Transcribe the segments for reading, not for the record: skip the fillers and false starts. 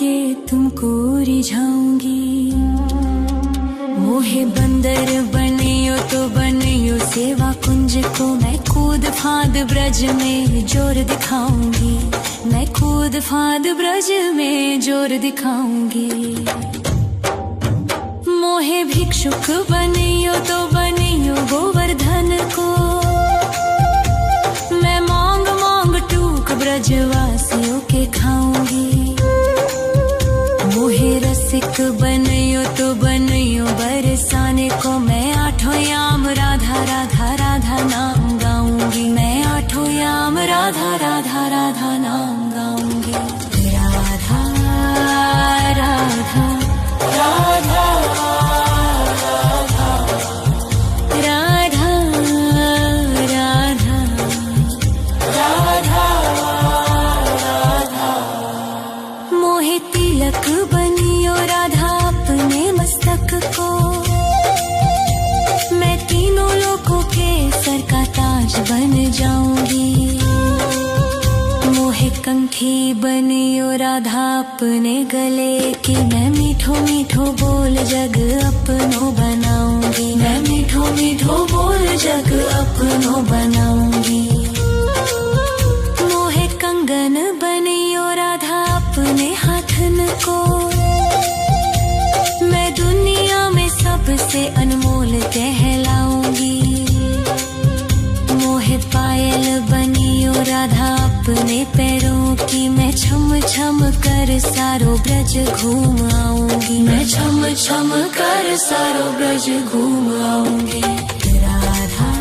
के तुमको रिझाऊंगी। मोहे बंदर बनियो तो बनियो सेवा कुंज को, मैं कूद फाद ब्रज में जोर दिखाऊंगी। मैं कूद फाद ब्रज में जोर दिखाऊंगी। मोहे भिक्षुक बनियो तो बनियो गोवर्धन को, मैं मांग मांग टूक ब्रजवासियों के खाऊंगी। मोहे रसिक बनियो तो बनियो बरसाने को, मैं आठों याम राधा राधा राधा नाम गाऊंगी। मैं आठों याम राधा राधा राधा नाम गाऊंगी। राधा राधा राधा बनियो राधा अपने मस्तक को, मैं तीनों लोगों के सर का ताज बन जाऊंगी। मोहे कंठी बनियो राधा अपने गले की, मैं मीठो मीठो बोल जग अपनो बनाऊंगी। मैं मीठो मीठो बोल जग अपनो बनाऊंगी। मोहे कंगन बनियो राधा अपने हाथन को, मैं दुनिया में सबसे अनमोल कहलाऊंगी। मोहे पायल बनियो राधा अपने पैरों की, मैं छम छम कर सारो ब्रज घूम आऊंगी। मैं छम छम कर सारो ब्रज घूम आऊंगी। राधा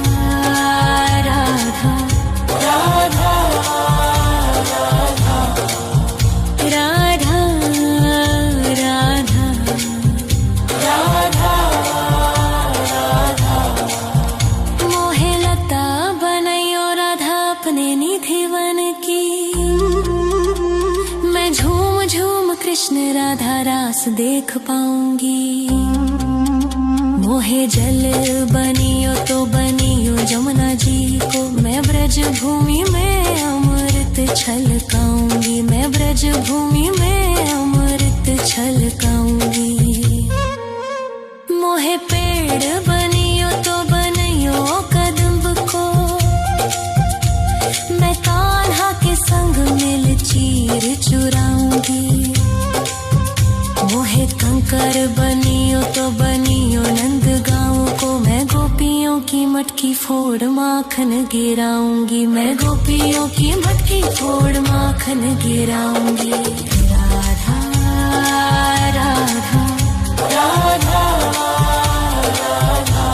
राधा राधा राधा राधा राधा राधा। मोहे लता बनायो राधा अपने निधि वन की, मैं झूम झूम कृष्ण राधा रास देख पाऊंगी। मोहे जल बनियो तो बनियो जमुना जी को, मैं ब्रज भूमि में अमृत छलकाऊंगी। मैं ब्रज भूमि में अमृत छलकाऊंगी। मोहे पेड़ बनियो तो बनियो कदम्ब को, मैं कान्हा के संग मिल चीर चुराऊंगी। मोहे कंकर बनियो तो बनियो नंद गाँव को, मैं गोपियों की मटकी फोड़ माखन गिराऊंगी। मैं गोपियों की मटकी फोड़ माखन गिराऊंगी। राधा राधा राधा राधा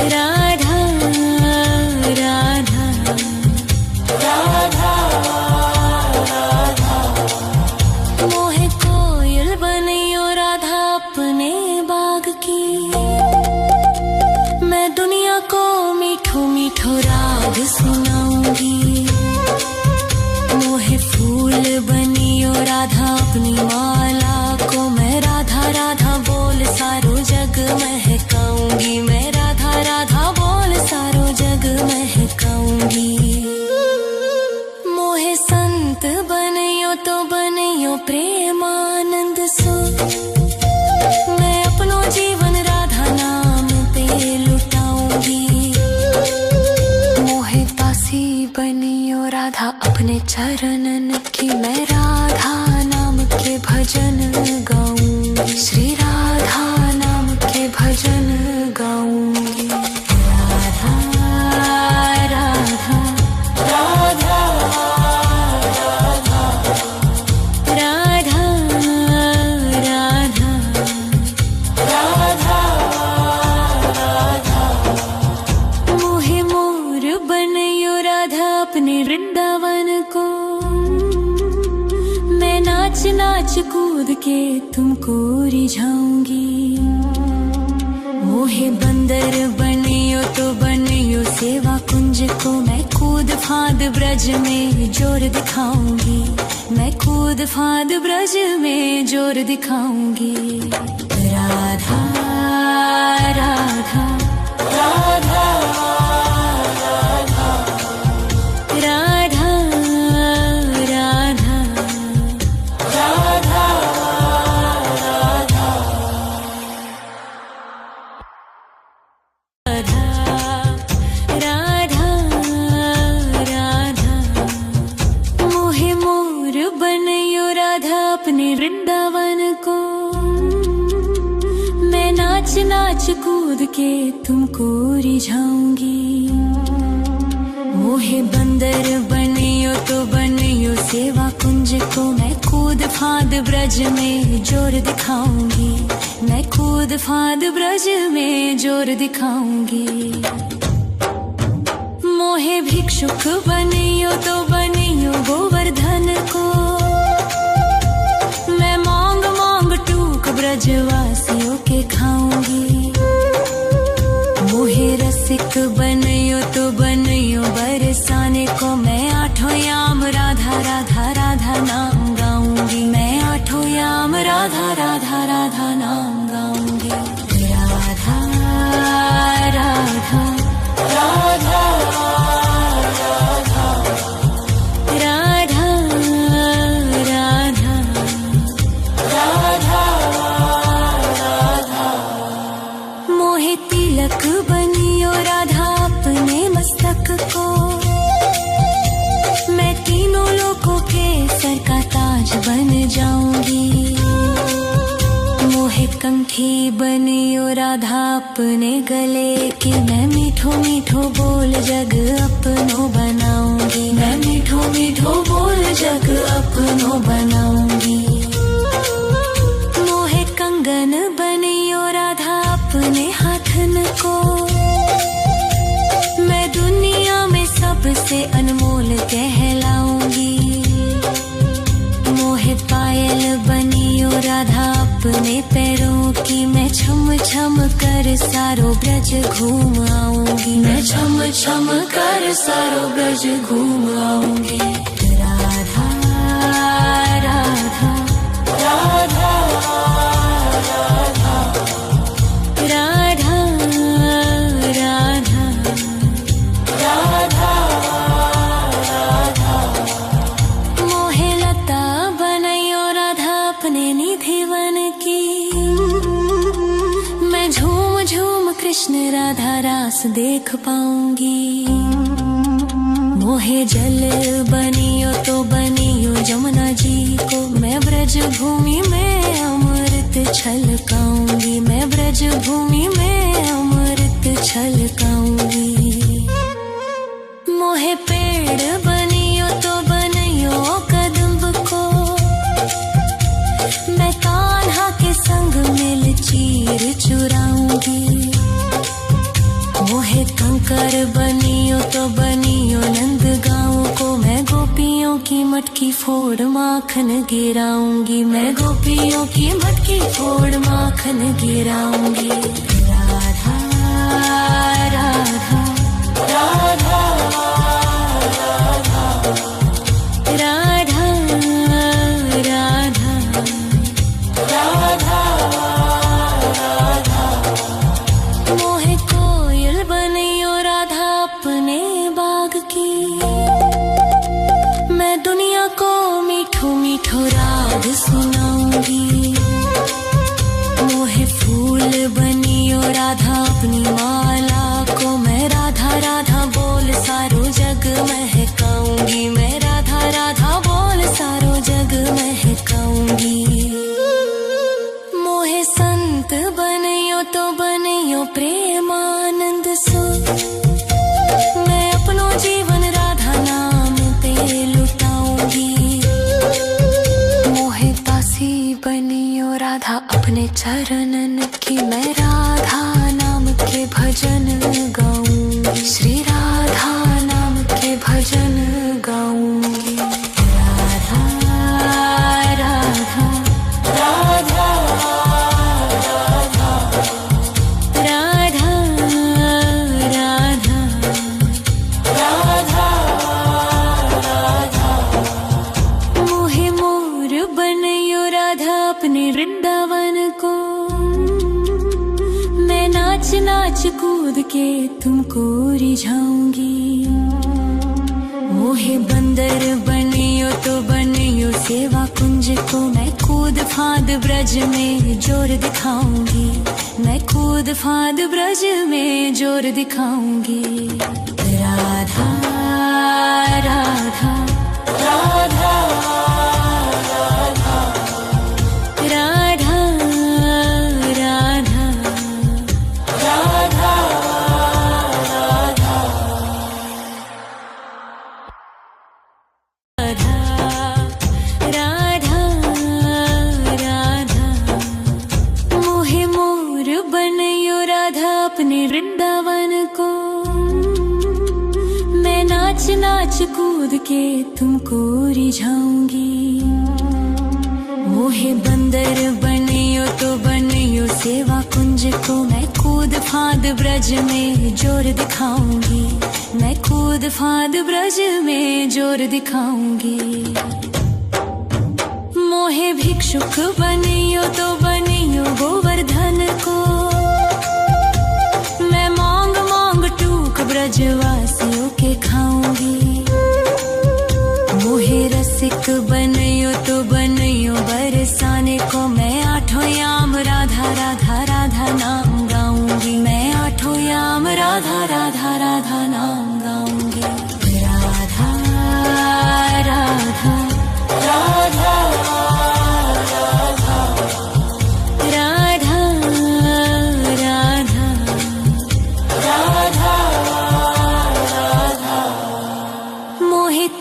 राधा राधा राधा। मोहे कोयल बनियो राधा अपने बाग की, मैं दुनिया को मीठो मीठो राग सुनाऊंगी। मोहे फूल बनियो राधा अपनी माला को, मैं राधा राधा बोल सारो जग महकाऊंगी। मैं राधा राधा बोल सारो जग महकाऊंगी। मोहे संत बनियो तो बनियो प्रेमानंद सो, मैं अपनो जीवन राधा नाम पे लुटाऊंगी। मोहे दासी बनियो राधा अपने चरणन की, मैं राधा नाम के भजन गाऊंगी। श्री राधा नाम के भजन गाऊंगी। राधा राधा राधा राधा राधा राधा राधा। मोहे मोर बनियो राधा अपने वृंदावन को, मैं नाच नाच कूद के तुमको रिझाऊंगी। मोहे बंदर बनियो तो बनियो सेवा कुंज को, मैं कूद फाद ब्रज में जोर दिखाऊंगी। मैं कूद फाद ब्रज में जोर दिखाऊंगी। राधा राधा राधा राधा राधा राधा राधा। अपने वृंदावन को। मैं नाच नाच कूद के तुमको रिझाऊंगी। मोहे बंदर बनियो तो बनियो सेवा कुंज को। मैं कूद फांद ब्रज में जोर दिखाऊंगी। मैं कूद फांद ब्रज में जोर दिखाऊंगी। मोहे भिक्षुक बनियो तो बनियो गोवर्धन को। मैं मांग मांग टूक ब्रजवासियों के खाऊंगी। मोहे रसिक बनियो तो बनियो बरसाने को। मैं आठों याम राधा राधा राधा नाम गाऊंगी। मैं आठों याम राधा राधा राधा नाम गाऊंगी। राधा राधा राधा बनियो राधा अपने मस्तक को। मैं तीनों लोगों के सर का ताज बन जाऊंगी। मोहे कंठी बनियो राधा अपने गले की। मैं मीठो मीठो बोल जग अपनो बनाऊंगी। मैं मीठो मीठो बोल जग अपनो बनाऊंगी। मोहे कंगन बनियो राधा अपने हाथन को। मैं दुनिया में सबसे अनमोल कहलाऊंगी। मोहे पायल बनियो राधा अपने पैरों की। मैं छम छम कर सारो ब्रज घूम आऊंगी। मैं छम छम कर सारो ब्रज घूम आऊंगी। राधा राधा राधा राधा राधा राधा राधा। मोहे लता बनैयो राधा अपने निधि वन की। मैं झूम झूम कृष्ण राधा रास देख पाऊंगी। मोहे जल बनियो तो बनियो जमुना जी को। मैं ब्रज भूमि में अमृत छलकाऊंगी। मैं ब्रज भूमि में अमृत छलकाऊंगी। मोहे पेड़ बनियो तो बनियो कदम्ब को। मैं कान्हा के संग मिल चीर चुराऊंगी। मोहे कंकर बनियो तो बनियो नंद गाँव को। मैं गोपियों की मटकी फोड़ माखन गिराऊंगी। मैं गोपियों की मटकी फोड़ माखन गिराऊंगी। राधा राधा राधा राधा राधा राधा राधा। मोहे कोयल बनियो राधा अपने बाग की। मैं दुनिया को मीठो मीठो राग सुनाऊंगी। मोहे फूल बनियो राधा अपनी माला को। मैं राधा राधा बोल सारो जग महकाऊंगी। मैं राधा राधा बोल सारो जग महकाऊंगी। मोहे संत बनियो तो बनियो प्रेमानंद सो। मैं अपनो जीवन राधा नाम पे लुटाऊंगी। मोहे दासी बनियो राधा अपने चरणन की। मैं राधा नाम के भजन गाऊंगी। श्री राधा नाम के भजन गाऊंगी। राधा राधा राधा राधा राधा राधा राधा राधा। मोहे मोर बनियो राधा अपने वृंदावन को। मैं नाच नाच कूद के तुमको रिझाऊंगी। मोहे बंदर बनियो तो बनियो सेवा कुंज को। मैं कूद फांद ब्रज में जोर दिखाऊंगी। मैं कूद फांद ब्रज में जोर दिखाऊंगी। राधा राधा राधा राधा नाच कूद के तुमको रिझाऊंगी। मोहे बंदर बनियो तो बनियो सेवा कुंज को, मैं कूद फांद ब्रज में जोर दिखाऊंगी। मैं कूद फांद ब्रज में जोर दिखाऊंगी। मोहे भिक्षुक बनियो तो बनियो गोवर्धन को, मैं मांग मांग टूक ब्रजवासियों के खाऊंगी। मोहे रसिक बनियो तो बनियो बरसाने को, मैं आठों याम राधा राधा राधा नाम गाऊंगी। मैं आठों याम राधा राधा राधा नाम गाऊंगी। राधा राधा राधा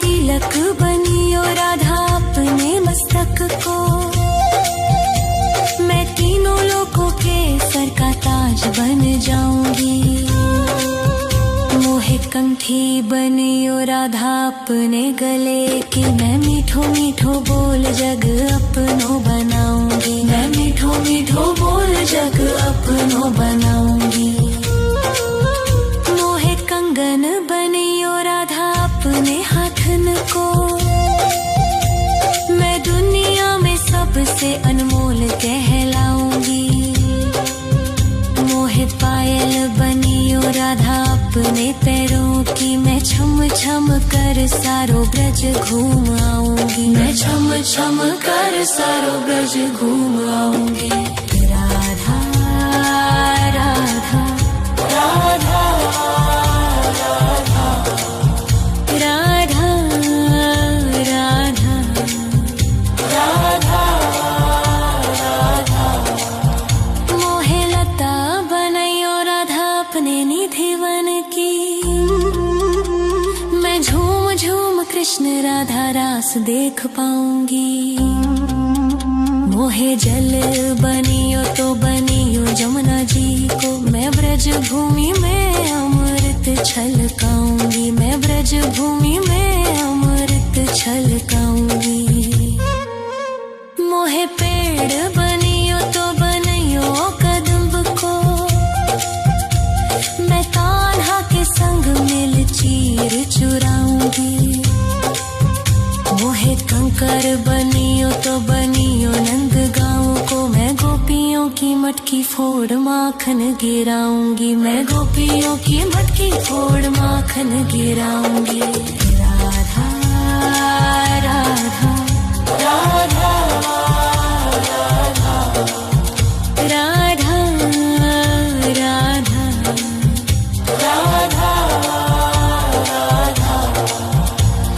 तिलक बनियो राधा अपने मस्तक को, मैं तीनों लोगों के सर का ताज बन जाऊंगी। मोहे कंठी बनियो राधा अपने गले की, मैं मीठो मीठो बोल जग अपनो बनाऊंगी। मैं मीठो मीठो बोल जग अपनो बनाऊंगी। मोहे कंगन बनियो राधा अपने हाथन को, मैं दुनिया में सबसे अनमोल कहलाऊंगी। मोहे पायल बनियो राधा अपने पैरों की, मैं छम छम कर सारो ब्रज घूम आऊंगी। मैं छम छम कर सारो ब्रज घूम आऊंगी। राधा राधा राधा राधा राधा राधा राधा। मोहे लता बनायो राधा अपने निधि वन की, मैं झूम झूम कृष्ण राधा रास देख पाऊंगी। मोहे जल बनियो तो बनियो जमुना जी को, मैं ब्रज भूमि में अमृत छलकाऊंगी। मैं ब्रज भूमि में अमृत छलकाऊंगी। मोहे पेड़ बनियो तो बनियो कदम्ब को, मैं कान्हा के संग मिल चीर चुराऊंगी। मोहे कंकर बनियो तो बनियो नंद गाँव को, मैं गोपियों की मटकी फोड़ माखन गिराऊंगी। मैं गोपियों की मटकी फोड़ माखन गिराऊंगी। राधा राधा राधा राधा राधा राधा राधा।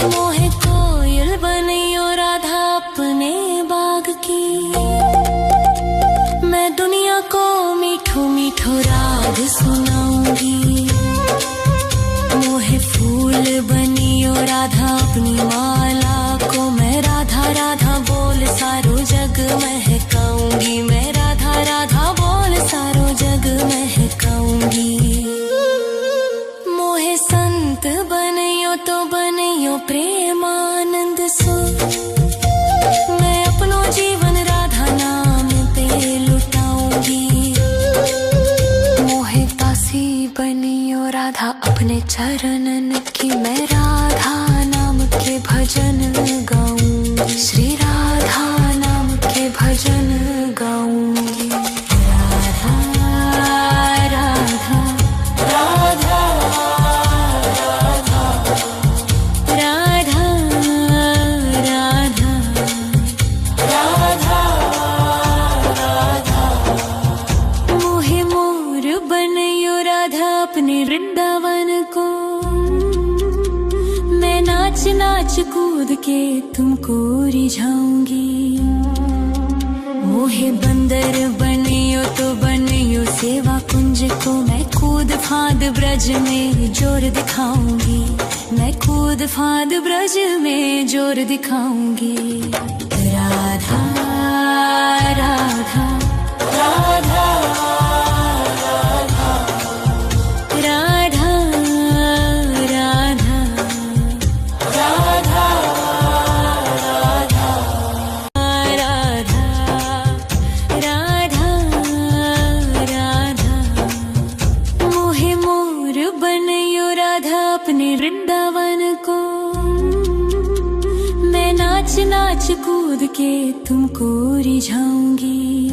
मोहे कोयल बनियो राधा अपने बाग की, मैं दुनिया को मीठो मीठो राग सुनाऊंगी। मोहे फूल बनियो राधा अपनी माला को, मैं राधा राधा बोल सारो जग महकाऊंगी। मैं राधा राधा बोल सारो जग महकाऊंगी। मोहे संत बनियो तो बनियो प्रेमानंद सो, मैं अपनो जीवन राधा नाम पे लुटाऊंगी। मोहे दासी बनियो राधा अपने चरणन की, मैं राधा नाम के भजन गाऊंगी। श्री राधा नाम के भजन गाऊंगी। राधा राधा राधा राधा राधा राधा राधा। मोहे मोर बनियो राधा अपने वृंदावन को, मैं नाच नाच कूद के तुमको रिझाऊंगी। मोहे बंदर बनियो तो बनियो सेवा कुंज को, मैं कूद फांद ब्रज में जोर दिखाऊंगी। मैं कूद फांद ब्रज में जोर दिखाऊंगी। राधा राधा राधा राधा राधा तुमको रिझाऊंगी।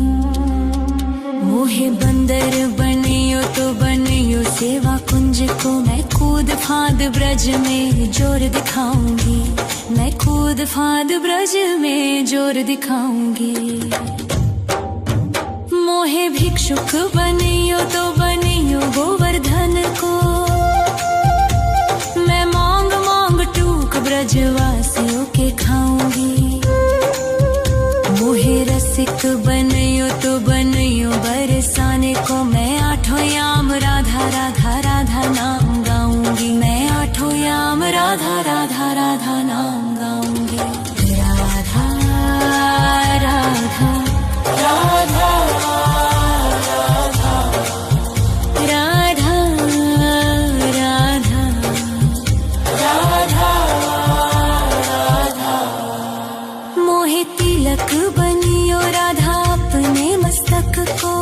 मोहे बंदर बनियो तो बनियो सेवा कुंज को, मैं कूद फाद ब्रज में जोर दिखाऊंगी। मैं कूद फाद ब्रज में जोर दिखाऊंगी। मोहे भिक्षुक बनियो तो बनियो गोवर्धन को, मैं मांग मांग टूक ब्रजवासियों के खाऊंगी। मोहे रसिक बनियो तो बनियो बरसाने को, मैं आठों याम राधा राधा राधा नाम गाऊंगी। मैं आठों याम राधा राधा राधा नाम गाऊंगी। राधा राधा राधा बनियो राधा अपने मस्तक को,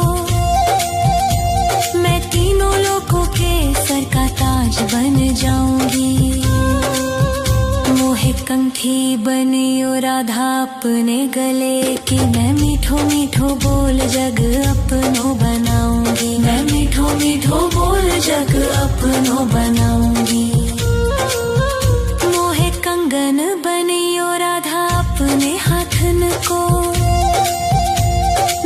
मैं तीनों लोगों के सर का ताज बन जाऊंगी। मोहे कंठी बनियो राधा अपने गले की, मैं मीठो मीठो बोल जग अपनो बनाऊंगी। मैं मीठो मीठो बोल जग अपनो बनाऊंगी। मोहे कंगन बनियो राधा अपने हाथन को,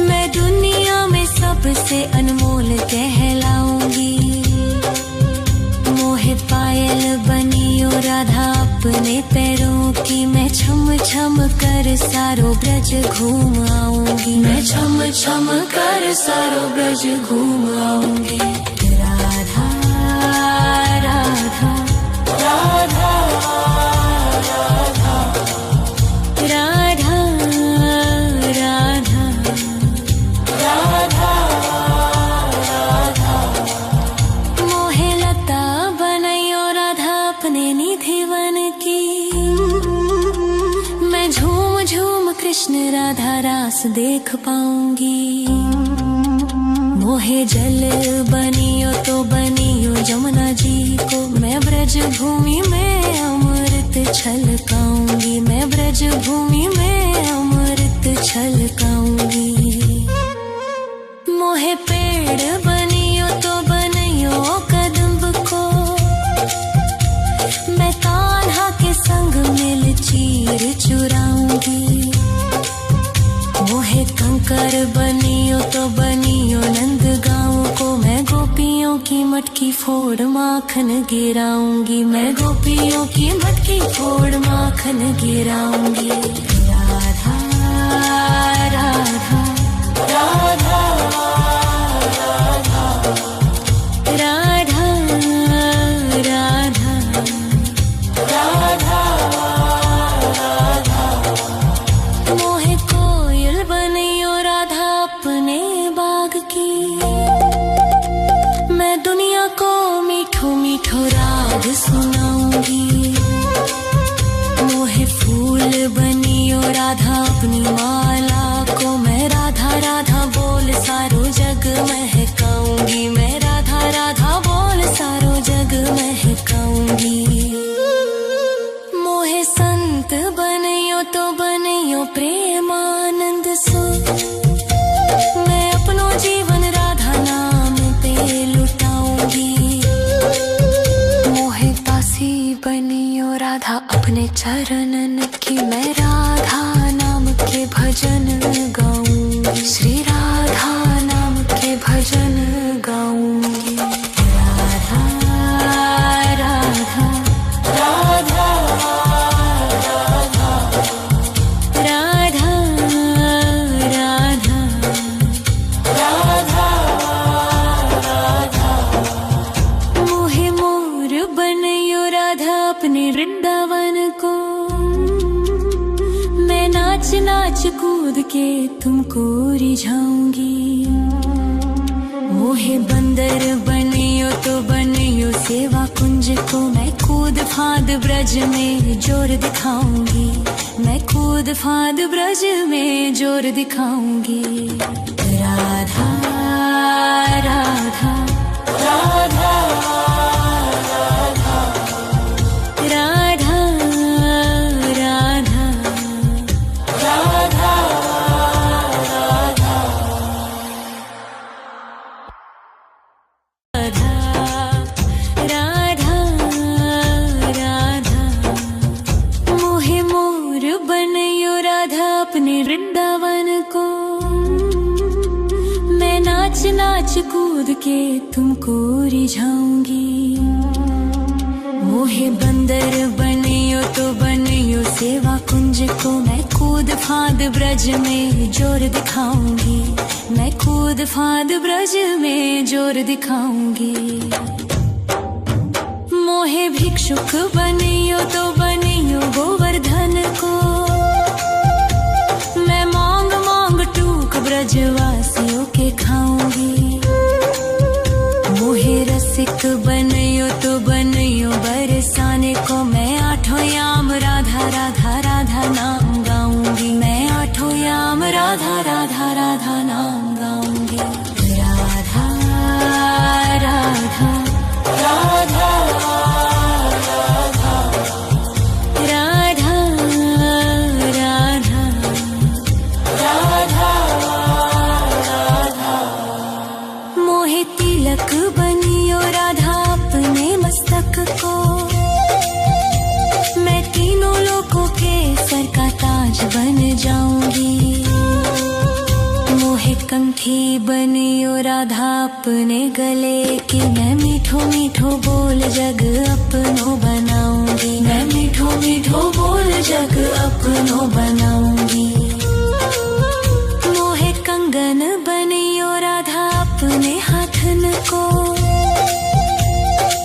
मैं दुनिया में सबसे अनमोल कहलाऊंगी। मोहे पायल बनियो राधा अपने पैरों की, मैं छम छम कर सारो ब्रज घूम आऊंगी। मैं छम छम कर सारो ब्रज घूम आऊंगी। राधा राधा राधा राधा राधा राधा राधा। मोहे लता बनैयो राधा अपने निधि वन की, मैं झूम झूम कृष्ण राधा रास देख पाऊंगी। मोहे जल बनियो तो बनियो जमुना जी को, मैं ब्रज भूमि में अमृत छलकाऊंगी। मैं ब्रज भूमि में अमृत छलकाऊंगी। मोहे पेड़ बनियो तो बनियो कदम्ब को, मैं कान्हा के संग मिल चीर चुराऊंगी। मोहे कंकर बनियो तो बनियो नंद गाँव को, मैं गोपियों की मटकी फोड़ माखन गिराऊंगी। मैं गोपियों की मटकी फोड़ माखन गिराऊंगी। राधा राधा राधा राधा राधा राधा राधा। मोहे कोयल बनियो राधा अपने बाग की, मैं दुनिया को मीठो मीठो राग सुनाऊंगी। मोहे फूल बनियो राधा अपनी माला को, मैं राधा राधा बोल सारो जग महकाऊंगी। मैं राधा राधा बोल सारो जग महकाऊंगी। मोहे संत बनियो तो बनियो प्रेमानंद सो, मैं अपनो जीवन राधा नाम पे लुटाऊंगी। मोहे दासी बनियो राधा अपने चरणन की, मैं राधा नाम के भजन गाऊंगी। श्री राधा नाम के भजन गाऊंगी। राधा राधा राधा राधा राधा राधा राधा राधा। मोहे मोर बनियो राधा अपने वृंदावन को, मैं नाच नाच कूद के तुमको रिझाऊंगी। मोहे बंदर बनियो तो बनियो सेवा कुंज को, मैं कूद फाद ब्रज में जोर दिखाऊंगी। मैं कूद फाद ब्रज में जोर दिखाऊंगी। राधा राधा राधा राधा राधा राधा राधा। को। मैं नाच नाच कूद के तुमको रिझाऊंगी। मोहे बंदर बनियो तो बनियो सेवा कुंज को। मैं कूद फांद ब्रज में जोर दिखाऊंगी। मैं कूद फांद ब्रज में जोर दिखाऊंगी। मोहे भिक्षुक बनियो तो बनियो गोवर्धन को। मैं मांग मांग टूक ब्रजवासियों के खाऊंगी। मोहे रसिक बनियो तो बनियो बरसाने को। मैं आठों याम राधा राधा राधा नाम गाऊंगी। मैं आठों याम राधा राधा राधा नाम गाऊंगी। राधा राधा राधा तिलक बनियो राधा अपने मस्तक को। मैं तीनों लोगों के सर का ताज बन जाऊंगी। मोहे कंठी बनियो राधा अपने गले की। मैं मीठो मीठो बोल जग अपनो बनाऊंगी। मैं मीठो मीठो बोल जग अपनो बनाऊंगी। मोहे कंगन बनियो राधा अपने हाथन को।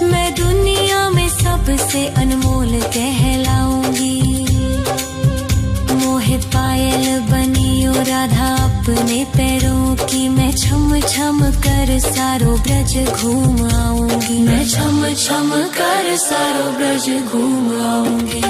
मैं दुनिया में सबसे अनमोल कहलाऊंगी। मोहे पायल बनियो राधा अपने पैरों की। मैं छम छम कर सारो ब्रज घूम आऊंगी। मैं छम छम कर सारो ब्रज घूम आऊंगी।